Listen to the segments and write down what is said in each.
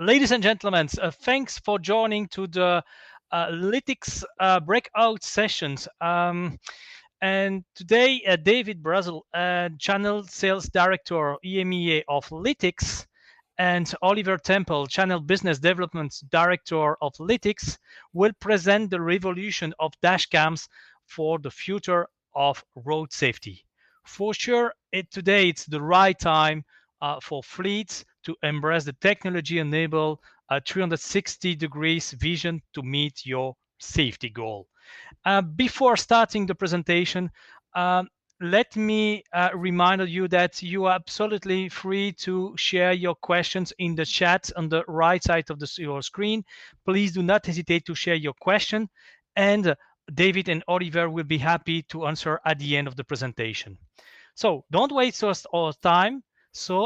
Ladies and gentlemen, thanks for joining to the Lytx breakout sessions. And today, David BRAZELL, Channel Sales Director, EMEA of Lytx, and Oliver Temple, Channel Business Development Director of Lytx, will present the revolution of dashcams for the future of road safety. For sure, today it's the right time for fleets to embrace the technology enable a 360 degrees vision to meet your safety goal. Before starting the presentation, um, let me remind you that you are absolutely free to share your questions in the chat on the right side of your screen. Please do not hesitate to share your question, and David and Oliver will be happy to answer at the end of the presentation. So don't waste our time.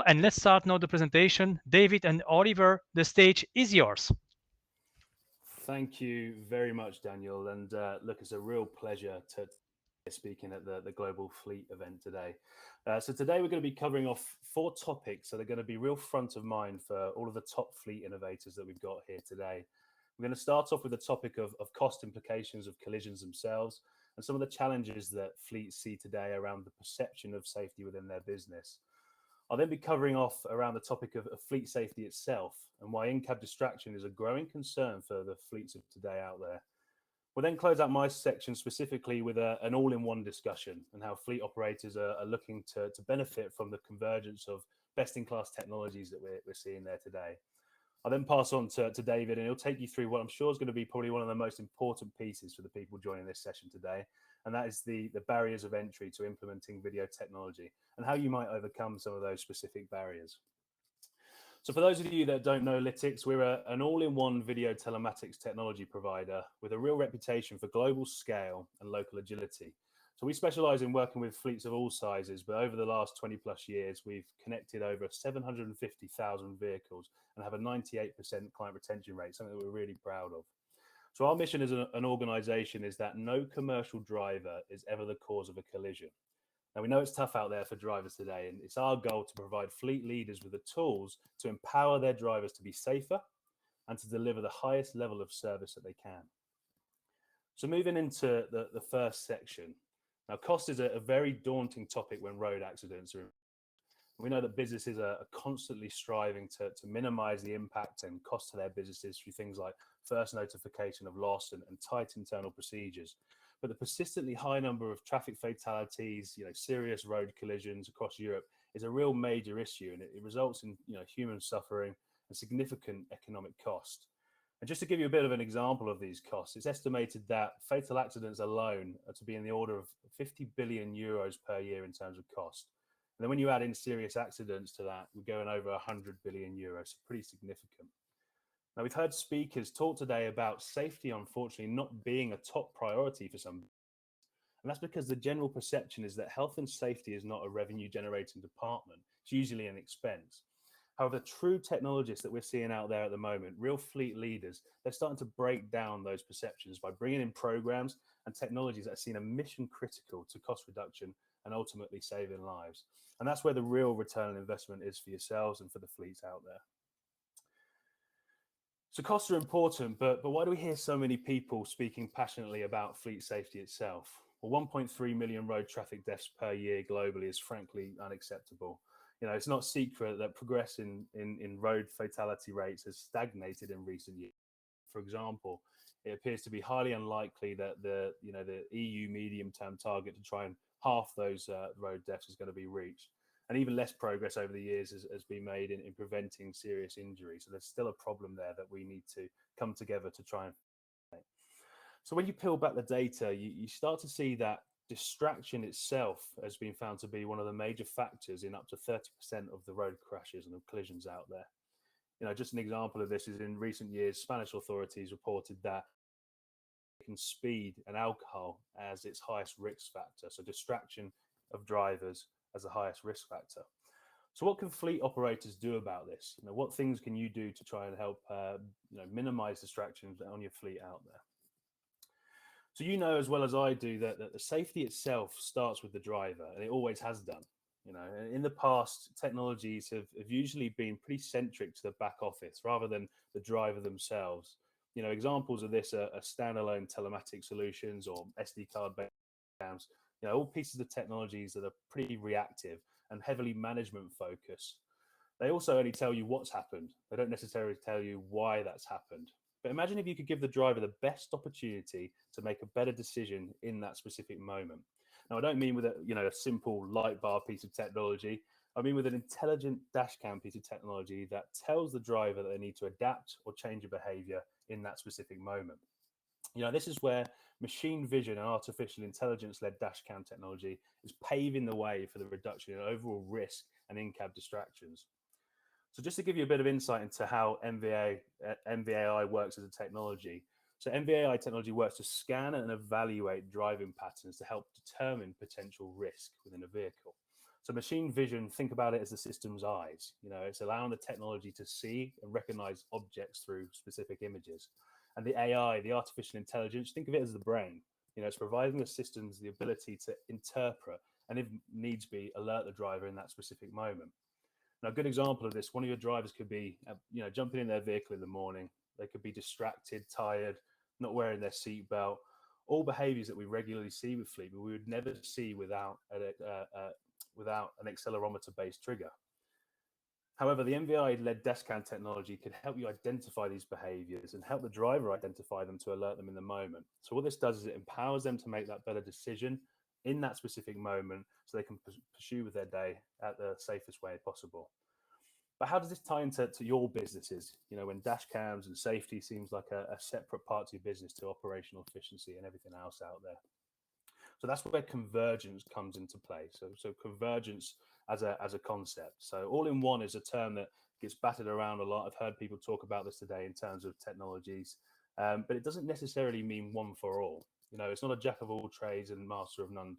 And let's start now the presentation. David and Oliver, the stage is yours. Thank you very much, Daniel. And look, it's a real pleasure to be speaking at the Global Fleet event today. So today we're going to be covering off 4 topics that are going to be real front of mind for all of the top fleet innovators that we've got here today. We're going to start off with the topic of cost implications of collisions themselves and some of the challenges that fleets see today around the perception of safety within their business. I'll then be covering off around the topic of fleet safety itself and why in-cab distraction is a growing concern for the fleets of today out there. We'll then close out my section specifically with an all-in-one discussion and how fleet operators are looking to benefit from the convergence of best-in-class technologies that we're seeing there today. I'll then pass on to David, and he'll take you through what I'm sure is going to be probably one of the most important pieces for the people joining this session today, and that is the barriers of entry to implementing video technology and how you might overcome some of those specific barriers. So for those of you that don't know Lytx, we're an all-in-one video telematics technology provider with a real reputation for global scale and local agility. So we specialize in working with fleets of all sizes, but over the last 20 plus years, we've connected over 750,000 vehicles and have a 98% client retention rate, something that we're really proud of. So our mission as an organization is that no commercial driver is ever the cause of a collision. Now, we know it's tough out there for drivers today, and it's our goal to provide fleet leaders with the tools to empower their drivers to be safer and to deliver the highest level of service that they can. So moving into the first section. Now, cost is a very daunting topic when road accidents are. We know that businesses are constantly striving to minimize the impact and cost to their businesses through things like first notification of loss and tight internal procedures. But the persistently high number of traffic fatalities, serious road collisions across Europe is a real major issue, and it results in human suffering and significant economic cost. And just to give you a bit of an example of these costs, it's estimated that fatal accidents alone are to be in the order of 50 billion euros per year in terms of cost. And then when you add in serious accidents to that, we're going over 100 billion euros, so pretty significant. Now, we've heard speakers talk today about safety, unfortunately, not being a top priority for some. And that's because the general perception is that health and safety is not a revenue generating department. It's usually an expense. However, true technologists that we're seeing out there at the moment, real fleet leaders, they're starting to break down those perceptions by bringing in programs and technologies that are seen as mission critical to cost reduction and ultimately saving lives. And that's where the real return on investment is for yourselves and for the fleets out there. So costs are important, but why do we hear so many people speaking passionately about fleet safety itself? Well, 1.3 million road traffic deaths per year globally is frankly unacceptable. It's not secret that progress in road fatality rates has stagnated in recent years. For example, it appears to be highly unlikely that the EU medium-term target to try and half those road deaths is going to be reached. And even less progress over the years has been made in preventing serious injury. So there's still a problem there that we need to come together to try and. So when you peel back the data, you start to see that distraction itself has been found to be one of the major factors in up to 30% of the road crashes and collisions out there. Just an example of this is in recent years, Spanish authorities reported that speed and alcohol as its highest risk factor. So distraction of drivers as the highest risk factor. So what can fleet operators do about this? What things can you do to try and help minimize distractions on your fleet out there? So as well as I do that the safety itself starts with the driver, and it always has done. In the past, technologies have usually been pretty centric to the back office rather than the driver themselves. Examples of this are standalone telematic solutions or SD card-based cams. All pieces of technologies that are pretty reactive and heavily management focused. They also only tell you what's happened. They don't necessarily tell you why that's happened. But imagine if you could give the driver the best opportunity to make a better decision in that specific moment. Now, I don't mean with a simple light bar piece of technology. I mean with an intelligent dash cam piece of technology that tells the driver that they need to adapt or change a behavior in that specific moment. This is where machine vision and artificial intelligence-led dash cam technology is paving the way for the reduction in overall risk and in-cab distractions. So just to give you a bit of insight into how MVAI works as a technology. So MVAI technology works to scan and evaluate driving patterns to help determine potential risk within a vehicle. So machine vision, think about it as the system's eyes. It's allowing the technology to see and recognize objects through specific images. And the AI, the artificial intelligence, think of it as the brain. It's providing the systems the ability to interpret and, if needs be, alert the driver in that specific moment. Now, a good example of this, one of your drivers could be, jumping in their vehicle in the morning. They could be distracted, tired, not wearing their seatbelt. All behaviors that we regularly see with fleet, but we would never see without an accelerometer-based trigger. However, the MVI-led dashcam technology could help you identify these behaviors and help the driver identify them to alert them in the moment. So what this does is it empowers them to make that better decision in that specific moment so they can pursue with their day at the safest way possible. But how does this tie into your businesses? When dash cams and safety seems like a separate part to your business to operational efficiency and everything else out there. So that's where convergence comes into play. So convergence as a concept. So all-in-one is a term that gets battered around a lot. I've heard people talk about this today in terms of technologies, but it doesn't necessarily mean one for all. It's not a jack of all trades and master of none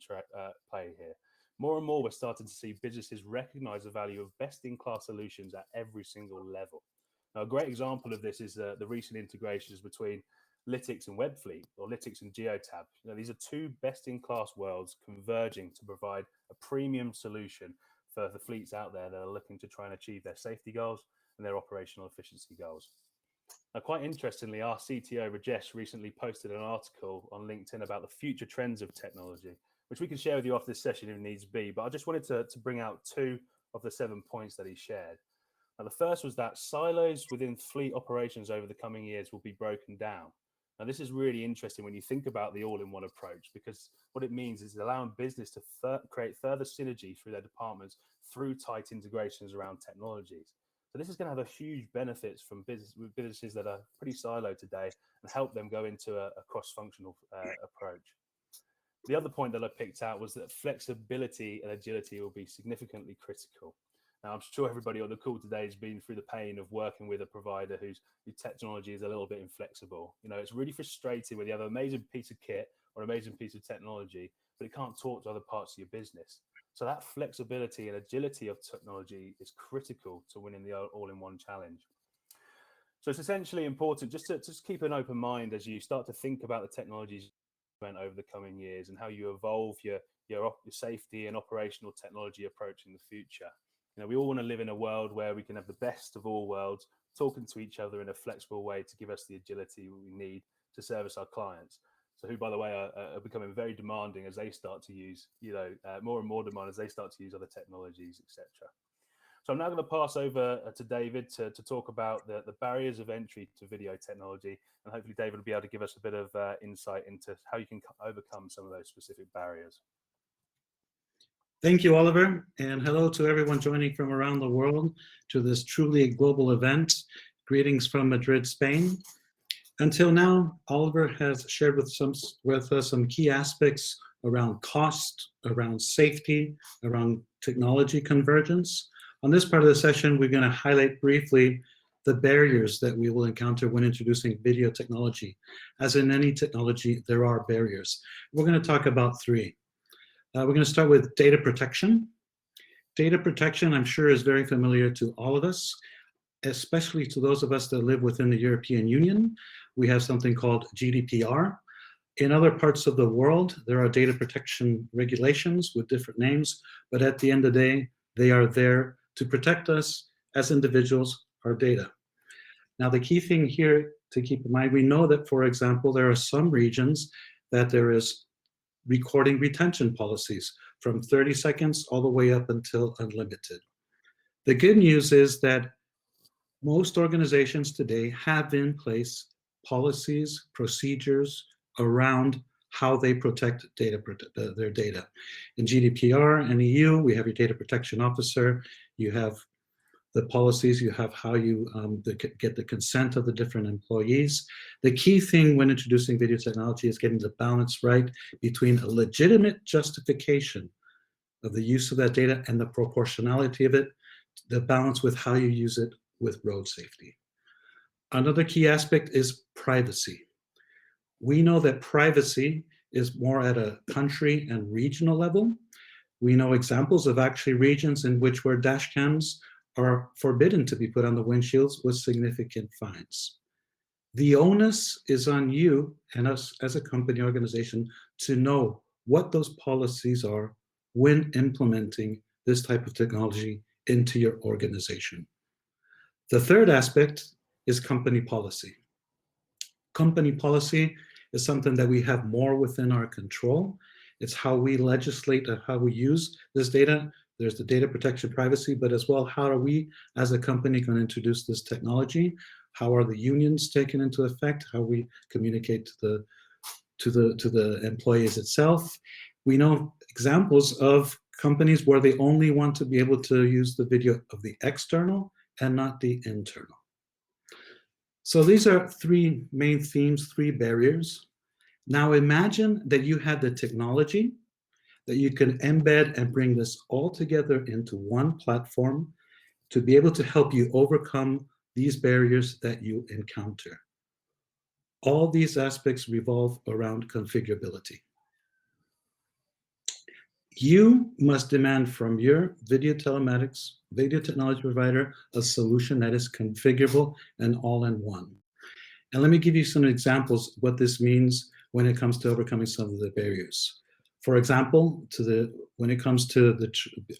play here. More and more, we're starting to see businesses recognize the value of best-in-class solutions at every single level. Now, a great example of this is the recent integrations between Lytx and Webfleet, or Lytx and Geotab. These are two best-in-class worlds converging to provide a premium solution for the fleets out there that are looking to try and achieve their safety goals and their operational efficiency goals. Now, quite interestingly, our CTO, Rajesh, recently posted an article on LinkedIn about the future trends of technology, which we can share with you after this session if needs be. But I just wanted to bring out 2 of the 7 points that he shared. Now, the first was that silos within fleet operations over the coming years will be broken down. Now, this is really interesting when you think about the all-in-one approach, because what it means is allowing business to create further synergy through their departments through tight integrations around technologies. So this is going to have a huge benefits from businesses that are pretty siloed today and help them go into a cross-functional approach. The other point that I picked out was that flexibility and agility will be significantly critical. Now, I'm sure everybody on the call today has been through the pain of working with a provider whose technology is a little bit inflexible. It's really frustrating when you have an amazing piece of kit or an amazing piece of technology, but it can't talk to other parts of your business. So that flexibility and agility of technology is critical to winning the all-in-one challenge. So it's essentially important just to keep an open mind as you start to think about the technologies over the coming years and how you evolve your safety and operational technology approach in the future. We all want to live in a world where we can have the best of all worlds, talking to each other in a flexible way to give us the agility we need to service our clients. So who, by the way, are becoming very demanding as they start to use, more and more demand as they start to use other technologies, etc. So I'm now going to pass over to David to talk about the barriers of entry to video technology. And hopefully David will be able to give us a bit of insight into how you can overcome some of those specific barriers. Thank you, Oliver, and hello to everyone joining from around the world to this truly global event. Greetings from Madrid, Spain. Until now, Oliver has shared with us some key aspects around cost, around safety, around technology convergence. On this part of the session, we're going to highlight briefly the barriers that we will encounter when introducing video technology. As in any technology, there are barriers. We're going to talk about 3. We're going to start with data protection. Data protection, I'm sure, is very familiar to all of us, especially to those of us that live within the European Union. We have something called GDPR. In other parts of the world, there are data protection regulations with different names, but at the end of the day, they are there to protect us as individuals, our data. Now, the key thing here to keep in mind, we know that, for example, there are some regions that there is recording retention policies from 30 seconds all the way up until unlimited. The good news is that most organizations today have in place policies, procedures around how they protect their data. In GDPR and EU, we have your data protection officer, you have the policies, you have how you get the consent of the different employees. The key thing when introducing video technology is getting the balance right between a legitimate justification of the use of that data and the proportionality of it, the balance with how you use it with road safety. Another key aspect is privacy. We know that privacy is more at a country and regional level. We know examples of actually regions in which where dash cams are forbidden to be put on the windshields with significant fines. The onus is on you and us as a company organization to know what those policies are when implementing this type of technology into your organization. The third aspect is company policy. Company policy is something that we have more within our control. It's how we legislate and how we use this data. There's the data protection privacy, but as well, how are we as a company going to introduce this technology? How are the unions taken into effect? How we communicate to the employees itself? We know examples of companies where they only want to be able to use the video of the external and not the internal. So these are three main themes, three barriers. Now imagine that you had the technology that you can embed and bring this all together into one platform to be able to help you overcome these barriers that you encounter. All these aspects revolve around configurability. You must demand from your video telematics, video technology provider, a solution that is configurable and all-in-one. And let me give you some examples of what this means when it comes to overcoming some of the barriers. For example, when it comes to the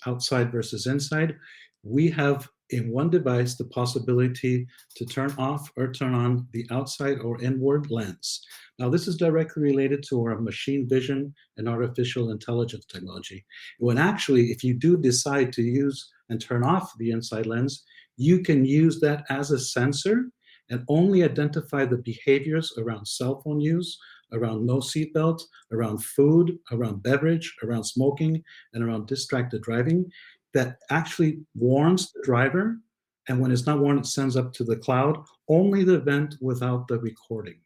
outside versus inside, we have in one device the possibility to turn off or turn on the outside or inward lens. Now, this is directly related to our machine vision and artificial intelligence technology. When actually, if you do decide to use and turn off the inside lens, you can use that as a sensor and only identify the behaviors around cell phone use, around no seatbelt, around food, around beverage, around smoking, and around distracted driving that actually warns the driver. And when it's not warned, it sends up to the cloud, only the event without the recording.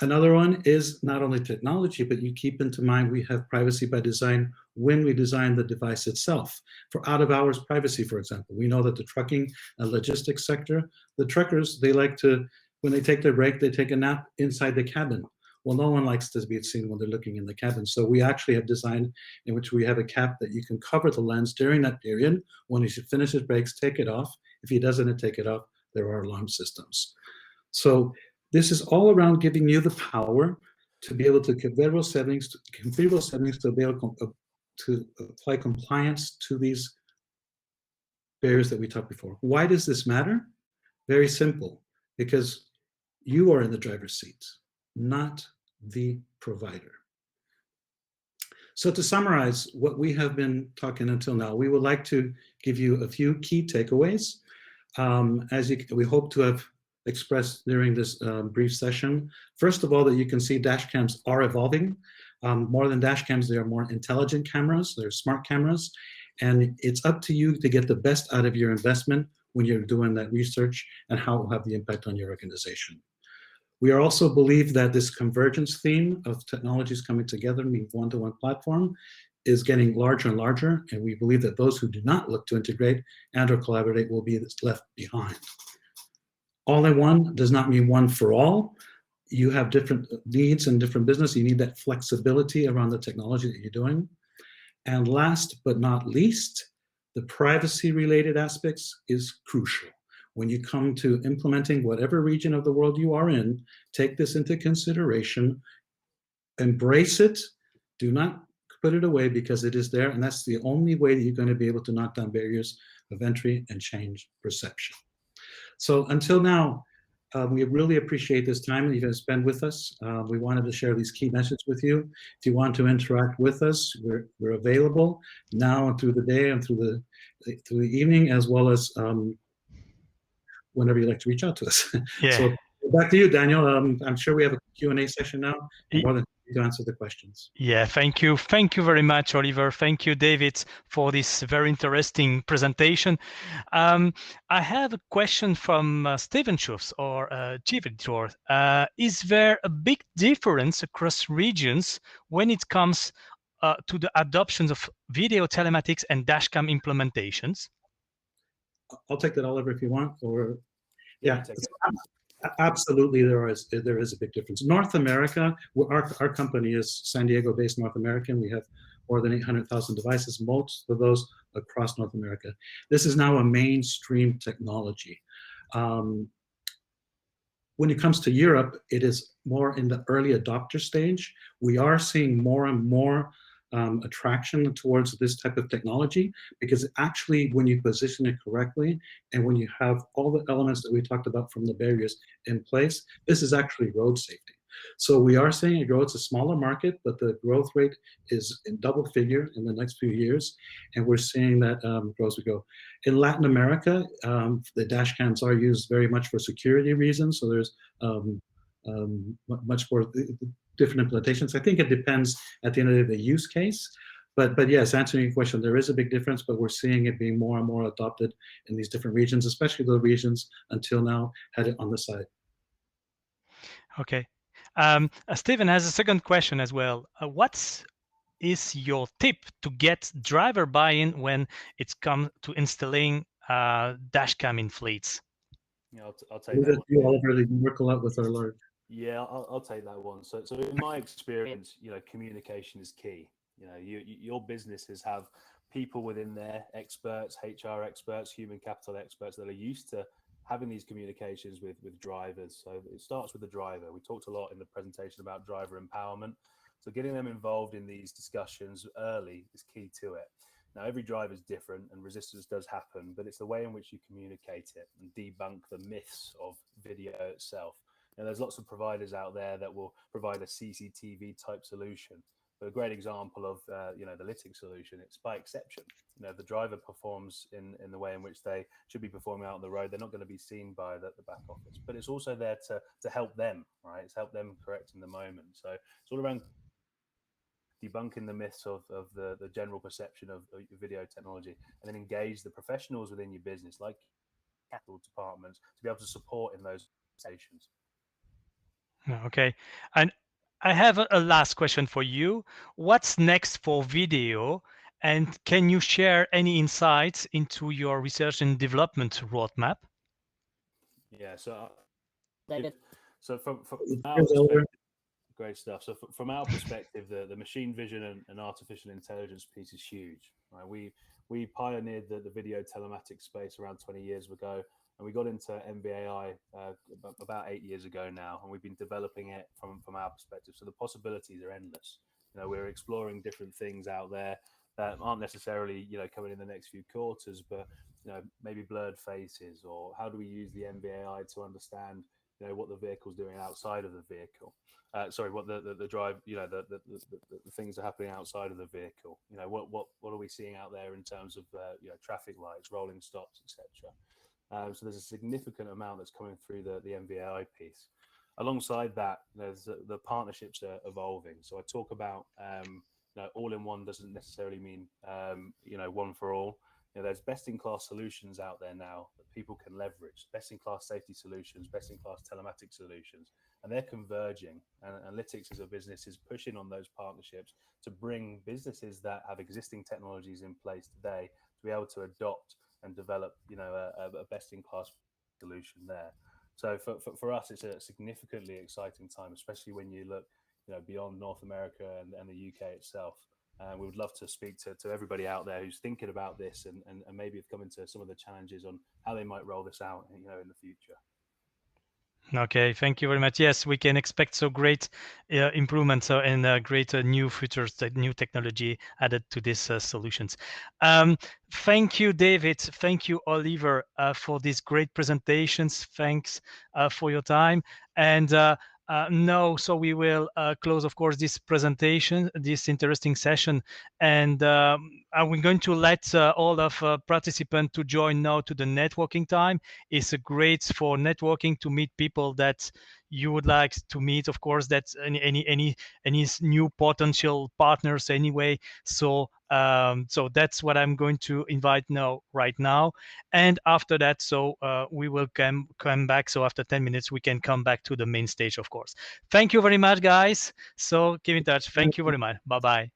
Another one is not only technology, but you keep into mind we have privacy by design when we design the device itself. For out-of-hours privacy, for example, we know that the trucking and logistics sector, the truckers, they like to, when they take their break, they take a nap inside the cabin. Well, no one likes to be seen when they're looking in the cabin. So we actually have designed in which we have a cap that you can cover the lens during that period. When he finishes breaks, take it off. If he doesn't take it off, there are alarm systems. So this is all around giving you the power to be able to configurable settings to be able to apply compliance to these barriers that we talked before. Why does this matter? Very simple, because you are in the driver's seat, not the provider. So to summarize what we have been talking until now, we would like to give you a few key takeaways. We hope to have expressed during this brief session. First of all, that you can see dash cams are evolving. More than dash cams, they are more intelligent cameras. They're smart cameras. And it's up to you to get the best out of your investment when you're doing that research and how it will have the impact on your organization. We also believe that this convergence theme of technologies coming together, meaning one-to-one platform, is getting larger and larger. And we believe that those who do not look to integrate and or collaborate will be left behind. All-in-one does not mean one for all. You have different needs and different business. You need that flexibility around the technology that you're doing. And last but not least, the privacy-related aspects is crucial. When you come to implementing whatever region of the world you are in, take this into consideration. embrace it. Do not put it away, because it is there, and that's the only way that you're going to be able to knock down barriers of entry and change perception. So until now, we really appreciate this time that you guys spend with us. We wanted to share these key messages with you. If you want to interact with us, we're available now and through the day and through the evening, as well as whenever you like to reach out to us. Yeah. So back to you, Daniel. I'm sure we have a Q&A session now. I'm more than happy to answer the questions. Yeah, thank you. Thank you very much, Oliver. Thank you, David, for this very interesting presentation. I have a question from Steven Schultz, or Chief Editor. Is there a big difference across regions when it comes to the adoption of video telematics and dashcam implementations? I'll take that, Oliver, if you want. Or yeah, Take it. absolutely, there is a big difference. North America, our company is San Diego-based North American. We have more than 800,000 devices, most of those across North America. This is now a mainstream technology. When it comes to Europe, it is more in the early adopter stage. We are seeing more and more attraction towards this type of technology, because actually, when you position it correctly and when you have all the elements that we talked about from the barriers in place, this is actually road safety. So we are seeing it grow. It's a smaller market, but the growth rate is in double figure in the next few years, and we're seeing that grow as we go. In Latin America, the dash cams are used very much for security reasons, so there's much more different implementations. I think it depends at the end of the day, the use case. But yes, answering your question, there is a big difference, but we're seeing it being more and more adopted in these different regions, especially the regions until now had it on the side. Okay. Stephen has a second question as well. What is your tip to get driver buy-in when it's come to installing dashcam in fleets? Yeah, I'll take that one. You, Oliver, you work a lot with our Lord. Yeah, I'll take that one. So in my experience, communication is key. Your businesses have people within there, experts, HR experts, human capital experts, that are used to having these communications with drivers. So it starts with the driver. We talked a lot in the presentation about driver empowerment. So getting them involved in these discussions early is key to it. Now, every driver is different and resistance does happen, but it's the way in which you communicate it and debunk the myths of video itself. Now, there's lots of providers out there that will provide a CCTV type solution. But a great example of the Lytx solution, it's by exception. The driver performs in the way in which they should be performing out on the road. They're not going to be seen by the back office, but it's also there to help them, right? It's help them correct in the moment. So it's all around debunking the myths of the general perception of video technology, and then engage the professionals within your business, like capital departments, to be able to support in those stations. Okay. And I have a last question for you. What's next for video? And can you share any insights into your research and development roadmap? Yeah, so from our Here's Oliver. perspective, great stuff. So from our perspective, the machine vision and artificial intelligence piece is huge. Right? We pioneered the video telematics space around 20 years ago, and we got into MBAI about 8 years ago now, and we've been developing it from our perspective. So the possibilities are endless. We're exploring different things out there that aren't necessarily coming in the next few quarters, but maybe blurred faces, or how do we use the MBAI to understand what the vehicle's doing outside of the vehicle. What the drive, the things are happening outside of the vehicle. What are we seeing out there in terms of traffic lights, rolling stops, etc. So there's a significant amount that's coming through the MBAI piece. Alongside that, the partnerships are evolving. So I talk about all-in-one doesn't necessarily mean one for all. There's best-in-class solutions out there now that people can leverage, best-in-class safety solutions, best-in-class telematic solutions, and they're converging. And Lytx as a business is pushing on those partnerships to bring businesses that have existing technologies in place today to be able to adopt and develop, a best-in-class solution there. So for us, it's a significantly exciting time, especially when you look, beyond North America and the UK itself. We would love to speak to everybody out there who's thinking about this and maybe have come into some of the challenges on how they might roll this out, in the future. Okay, thank you very much. Yes, we can expect so great improvements and great new features, new technology added to these solutions. Thank you, David. Thank you, Oliver, for these great presentations. Thanks for your time. And no, so we will close, of course, this presentation, this interesting session, and we're going to let all of participants to join now to the networking time. It's great for networking to meet people that you would like to meet. Of course, that's any new potential partners anyway. So so that's what I'm going to invite now right now, and after that, so we will come back. So after 10 minutes, we can come back to the main stage, of course. Thank you very much, guys. So keep in touch. Thank you very much. Bye bye.